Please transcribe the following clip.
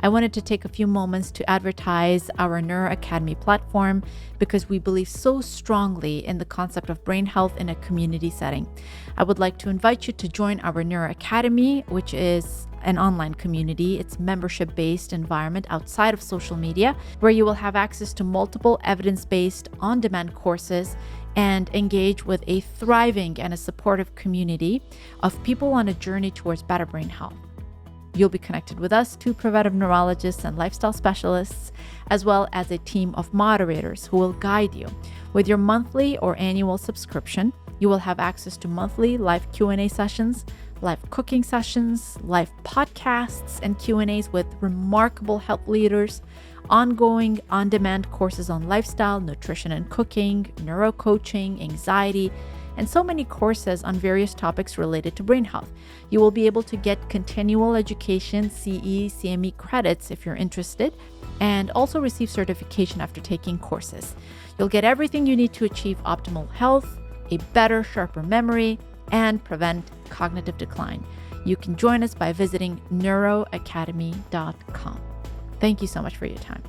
I wanted to take a few moments to advertise our NEURO Academy platform because we believe so strongly in the concept of brain health in a community setting. I would like to invite you to join our NEURO Academy, which is an online community. It's a membership-based environment outside of social media where you will have access to multiple evidence-based on-demand courses and engage with a thriving and a supportive community of people on a journey towards better brain health. You'll be connected with us, two preventive neurologists and lifestyle specialists, as well as a team of moderators who will guide you. With your monthly or annual subscription, you will have access to monthly live Q&A sessions, live cooking sessions, live podcasts and Q&As with remarkable health leaders, ongoing on-demand courses on lifestyle, nutrition and cooking, NEURO Coaching, anxiety, and so many courses on various topics related to brain health. You will be able to get continual education, CE, CME credits if you're interested, and also receive certification after taking courses. You'll get everything you need to achieve optimal health, a better, sharper memory, and prevent cognitive decline. You can join us by visiting neuroacademy.com. Thank you so much for your time.